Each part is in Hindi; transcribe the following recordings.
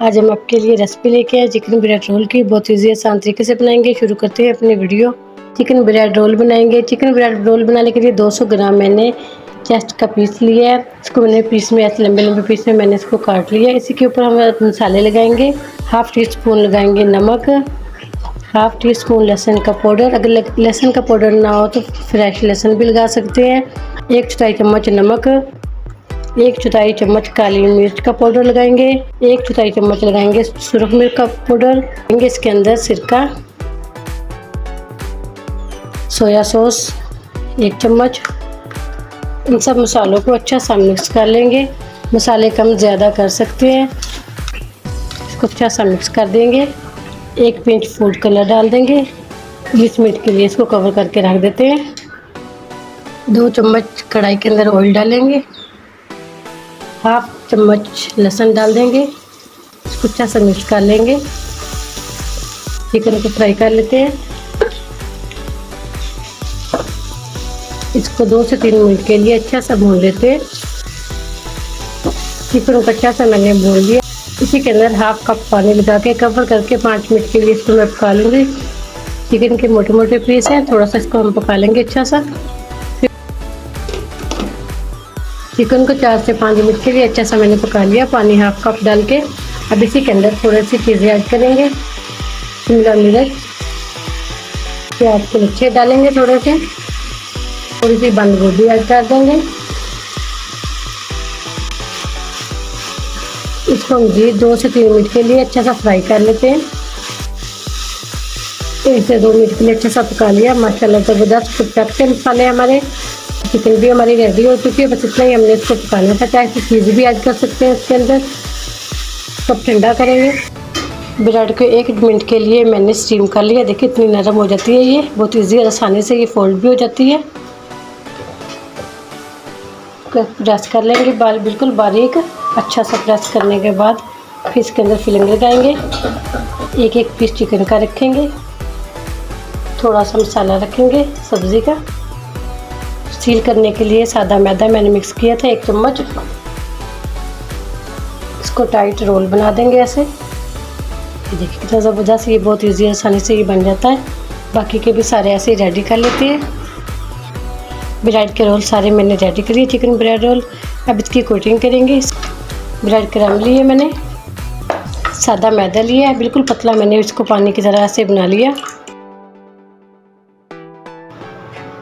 आज हम आपके लिए रेसिपी लेके आए चिकन ब्रेड रोल की। बहुत ईजी आसान तरीके से बनाएंगे। शुरू करते हैं अपनी वीडियो। चिकन ब्रेड रोल बनाएंगे। चिकन ब्रेड रोल बनाने के लिए 200 ग्राम मैंने चेस्ट का पीस लिया है। इसको मैंने पीस में ऐसे लंबे लंबे पीस में मैंने इसको काट लिया। इसी के ऊपर हम मसाले लगाएंगे। हाफ टी स्पून लगाएंगे नमक, हाफ टी स्पून लहसुन का पाउडर। अगर लहसुन का पाउडर ना हो तो फ्रेश लहसुन भी लगा सकते हैं। 1/4 चम्मच नमक, 1/4 चम्मच काली मिर्च का पाउडर लगाएंगे। 1/4 चम्मच लगाएंगे सुरख मिर्च का पाउडर। लगाएंगे इसके अंदर सिरका, सोया सॉस 1 चम्मच। इन सब मसालों को अच्छा सा मिक्स कर लेंगे। मसाले कम ज़्यादा कर सकते हैं। इसको अच्छा सा मिक्स कर देंगे। 1 पिंच फूड कलर डाल देंगे। 20 मिनट के लिए इसको कवर करके रख देते हैं। 2 चम्मच कढ़ाई के अंदर ऑयल डालेंगे। हाफ चम्मच लहसुन डाल देंगे। इसको अच्छा सा मिक्स कर लेंगे। चिकन को फ्राई कर लेते हैं। इसको 2 से 3 मिनट के लिए अच्छा सा भून लेते हैं। चिकन को अच्छा सा मैंने भून लिया। इसी के अंदर हाफ कप पानी लगा के कवर करके 5 मिनट के लिए इसको मैं पका लूँगी। चिकन के मोटे मोटे पीस हैं, थोड़ा सा इसको हम पका लेंगे अच्छा सा। चिकन को 4 से 5 मिनट के लिए अच्छा सा मैंने पका लिया, पानी हाफ कप डाल के। अब इसी के अंदर थोड़ी सी चीज़ें ऐड करेंगे। शिमला मिर्च, प्याज के लच्छे डालेंगे थोड़े से, थोड़ी सी बंद गोभी ऐड कर देंगे। इसको हम 2 से 3 मिनट के लिए अच्छा सा फ्राई कर लेते हैं। 1 से 2 मिनट के लिए अच्छा सा पका लिया। माशाल्लाह ज़बरदस्त परफेक्ट मसाले हमारे। चिकन भी हमारी रेडी हो चुकी है। बस इतना ही हमने इसको पकाना था। चाहे तो चीज़ भी ऐड कर सकते हैं इसके अंदर। सब ठंडा करेंगे। ब्रेड को 1 मिनट के लिए मैंने स्टीम कर लिया। देखिए इतनी नरम हो जाती है। ये बहुत ईजी और आसानी से ये फोल्ड भी हो जाती है। प्रेस कर लेंगे बिल्कुल बारीक। अच्छा सा प्रेस करने के बाद फिर इसके अंदर फिलिंग लगाएंगे। 1 पीस चिकन का रखेंगे। थोड़ा सा मसाला रखेंगे सब्ज़ी का। सील करने के लिए सादा मैदा मैंने मिक्स किया था 1 चम्मच। इसको टाइट रोल बना देंगे ऐसे। देखिए कितना ज़बरदस्त, ये बहुत ईजी आसानी से ये बन जाता है। बाकी के भी सारे ऐसे रेडी कर लेते हैं। ब्रेड के रोल सारे मैंने रेडी कर लिए, चिकन ब्रेड रोल। अब इसकी कोटिंग करेंगे। ब्रेड क्रम लिए मैंने, सादा मैदा लिया है बिल्कुल पतला। मैंने इसको पानी की तरह से बना लिया।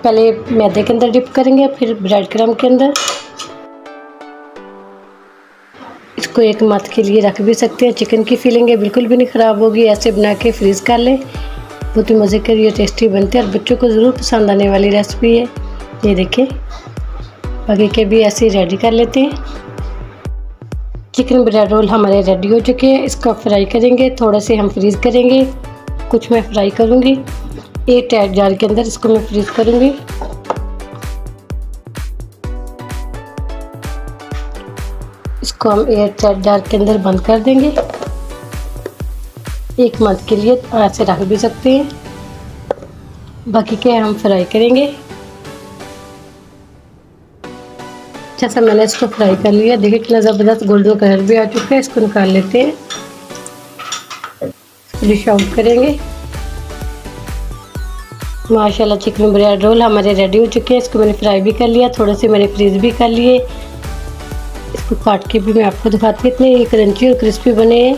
पहले मैदे के अंदर डिप करेंगे, फिर ब्रेड क्रम के अंदर। इसको 1 मंथ के लिए रख भी सकते हैं। चिकन की फीलिंग है बिल्कुल भी नहीं ख़राब होगी। ऐसे बना के फ्रीज़ कर लें। बहुत ही मज़े के ये टेस्टी बनते हैं और बच्चों को ज़रूर पसंद आने वाली रेसिपी है। ये देखिए बाकी के भी ऐसे रेडी कर लेते हैं। चिकन ब्रेड रोल हमारे रेडी हो चुके हैं। इसको फ्राई करेंगे। थोड़े से हम फ्रीज़ करेंगे, कुछ मैं फ्राई करूँगी। 1 टाइट जार के अंदर इसको मैं फ्रीज़ करूँगी। इसको हम 1 टाइट जार के अंदर बंद कर देंगे। 1 मंथ के लिए ऐसे रख भी सकते हैं। बाकी के हम फ्राई करेंगे। अच्छा सा मैंने इसको फ्राई कर लिया। देखिए कितना ज़बरदस्त गोल्डन कलर भी आ चुका है। इसको निकाल लेते हैं। डिश आउट करेंगे। माशाल्लाह चिकन ब्रेड रोल हमारे रेडी हो चुके हैं। इसको मैंने फ्राई भी कर लिया, थोड़े से मैंने फ्रीज़ भी कर लिए। इसको काट के भी मैं आपको दिखाती हूँ। इतने ये क्रंची और क्रिस्पी बने हैं।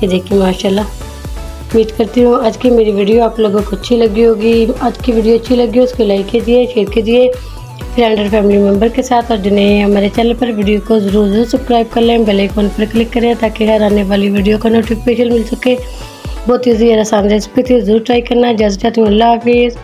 ये देखिए माशाल्लाह। उम्मीद करती हूँ आज की मेरी वीडियो आप लोगों को अच्छी लगी होगी। आज की वीडियो अच्छी लगी हो उसको लाइक कीजिए, शेयर कीजिए फ्रेंड और फैमिली मेम्बर के साथ। और जिन्हें हमारे चैनल पर वीडियो को ज़रूर सब्सक्राइब कर लें। बेल आइकन पर क्लिक करें ताकि हर आने वाली वीडियो का नोटिफिकेशन मिल सके। बहुत ईजी और आसान रेसिपी थी, ज़रूर ट्राई करना। इजाज़त चाहती हूँ। अल्लाह हाफिज़।